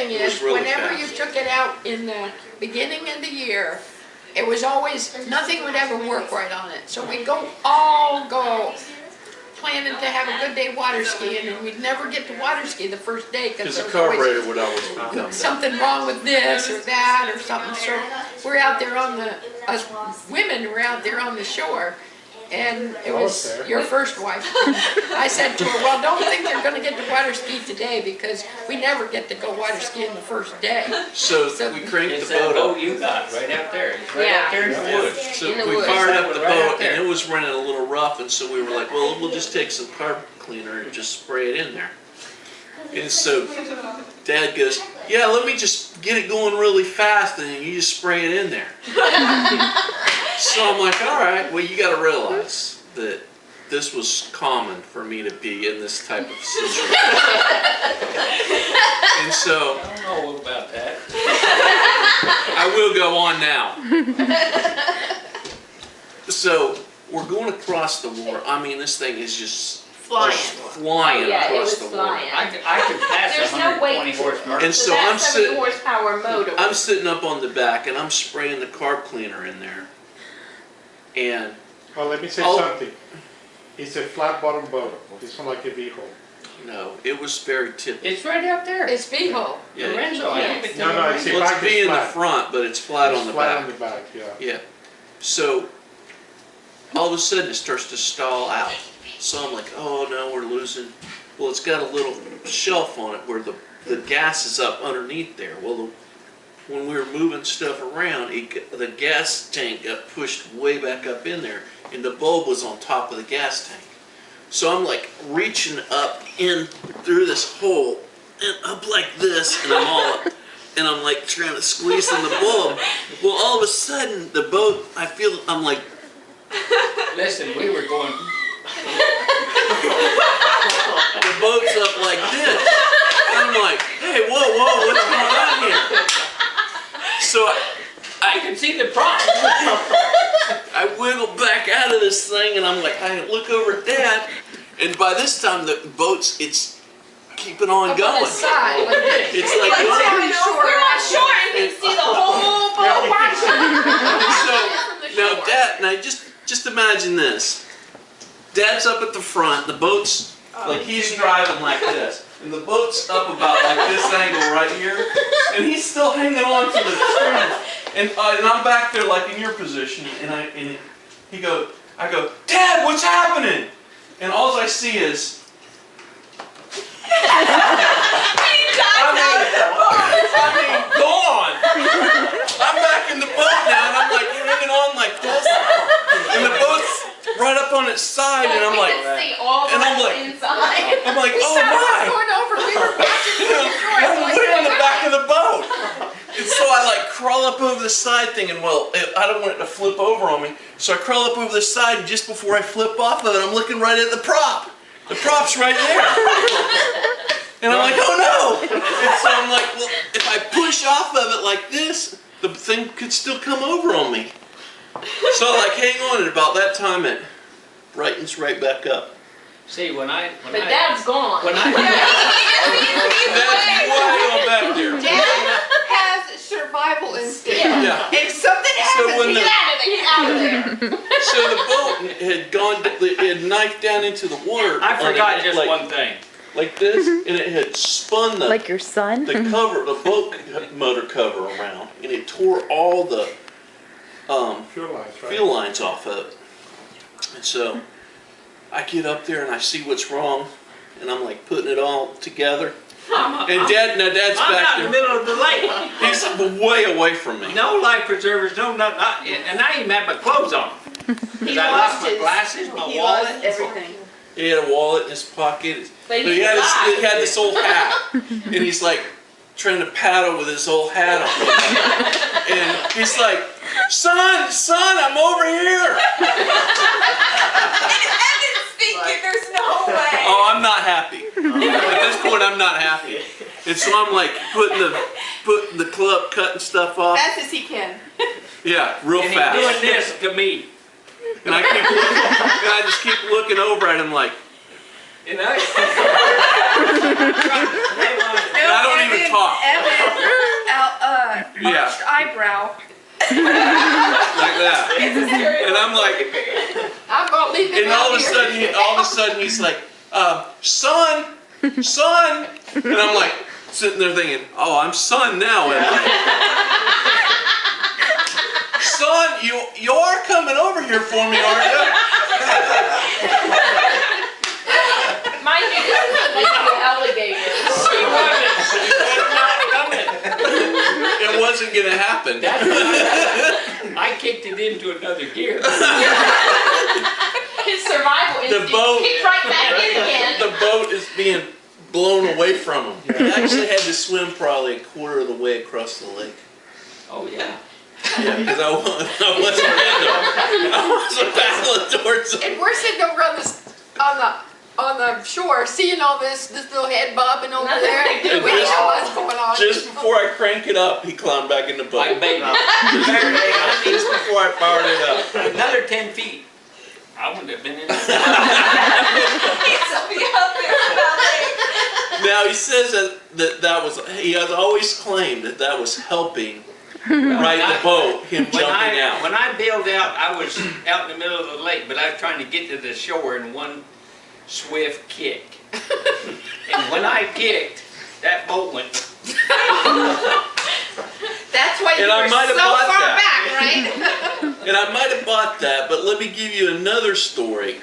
thing is, really whenever fast. you took it out in the beginning of the year, it was always, nothing would ever work right on it. So we'd all go planning to have a good day water skiing, and we'd never get to water ski the first day because the there was always carburetor would always become down. something wrong with this or that or something. So we're out there on the, us women were out there on the shore, and it was your first wife. I said to her, well, don't think you're going to get to water ski today because we never get to go water skiing the first day. So we cranked the boat up. You got right out there. It's right out there in the woods. So In the we woods. fired up the Right boat out there. and it was running a little rough, and so we were like, well, we'll just take some carb cleaner and just spray it in there. And so Dad goes, yeah, let me just get it going really fast and you just spray it in there. So I'm like, all right, well, you got to realize that this was common for me to be in this type of situation. And so I don't know about that. I will go on now. So we're going across the water. I mean, this thing is just flying Yeah, it across was the water. flying. I could pass There's no 120 weight. horsepower. And So so I'm that's 70 sitting, horsepower motor. I'm sitting up on the back and I'm spraying the carb cleaner in there. And Well, let me say Oh. something. It's a flat bottom boat. It's not like a V-hull. no, it was very tippy. It's right out there. It's V-hull. Yeah. Lorenzo, I don't think No, no, there's it's a a Well, back it's V in the flat. front, but it's flat It's on the flat back. on the back, yeah. Yeah. So all of a sudden it starts to stall out. So I'm like, oh no, we're losing. Well, it's got a little shelf on it where the gas is up underneath there. Well, when we were moving stuff around, the gas tank got pushed way back up in there, and the bulb was on top of the gas tank. So I'm like reaching up in through this hole and up like this, and I'm all up, and I'm like trying to squeeze in the bulb. Well, all of a sudden the boat, I'm like, Listen, we were going. the boat's up like this. I'm like, hey, whoa, what's going on here? So I can see the problem. I wiggle back out of this thing, and I'm like, I look over at Dad, and by this time the boat's, it's keeping on Up going. on the side, like this. It's like going. We're on shore and you can see the whole boat. So now Dad, just imagine this. Dad's up at the front, the boat's like he's driving like this, and the boat's up about like this angle right here, and he's still hanging on to the stern, and I'm back there like in your position, and I go, Dad, what's happening? And all I see is. I mean, gone. I'm back in the boat now, and I'm like hanging on like this, and the boat's right up on its side, and I'm like, See all the inside. I'm like, oh We're my! going over, we were watching the I'm way on the back of the boat, and so I like crawl up over the side, thinking, well, I don't want it to flip over on me, so I crawl up over the side, and just before I flip off of it, I'm looking right at the prop. The prop's right there. And I'm like, oh no! And so I'm like, well, if I push off of it like this, the thing could still come over on me. So I like hang on, and about that time it brightens right back up. See, when I But Dad's gone. when I That's way on back there. Dad has survival instinct. Yeah. If something So happens, when Get out of there. So the boat had gone, it had knifed down into the water. I forgot on it, just like, one thing. Like this, and it had spun the Like your son? the cover, the boat motor cover around, and it tore all the Fuel lines, right? fuel lines off of it. And so I get up there and I see what's wrong, and I'm like putting it all together. And Dad's I'm back out in the there. middle of the lake. He's way away from me. No life preservers, no nothing. And I even had my clothes on. Because I lost my glasses, my he wallet. lost everything. He had a wallet in his pocket. But He had this old hat, and he's like trying to paddle with his old hat on. And he's like, son, I'm over here. Evan's thinking there's no way. Oh, I'm not happy. At this point, I'm not happy. And so I'm like putting the club, cutting stuff off. Fast as he can. Yeah, real And fast. he's doing this to me. And I just keep looking over at him like, You know? and I don't even talk. Evan Yeah. arched eyebrow. like that. And I'm like, I'm gonna leave him and out all of a sudden he's like, son, and I'm like sitting there thinking, oh, I'm son now, am I? Son, you are coming over here for me, aren't you? Mind you, this is like the alligator. She was not coming. It wasn't gonna happen. I kicked it into another gear. His survival instinct kicked right back in again. The boat is being blown away from him. He actually had to swim probably a quarter of the way across the lake. Oh yeah. Yeah, because I wasn't paddling towards him. And we're sitting over on the shore, seeing all this little head bobbing over there. We didn't know what's going on. Just before I crank it up, he climbed back in the boat. I made it. Just before I fired it up. Another 10 feet. I wouldn't have been in it. Now he says that was, he has always claimed that was helping ride the boat, him jumping out. When I bailed out, I was out in the middle of the lake, but I was trying to get to the shore in one swift kick. And when I kicked, that boat went. That's why you And I were might so have bought far that. back, right? And I might have bought that, but let me give you another story.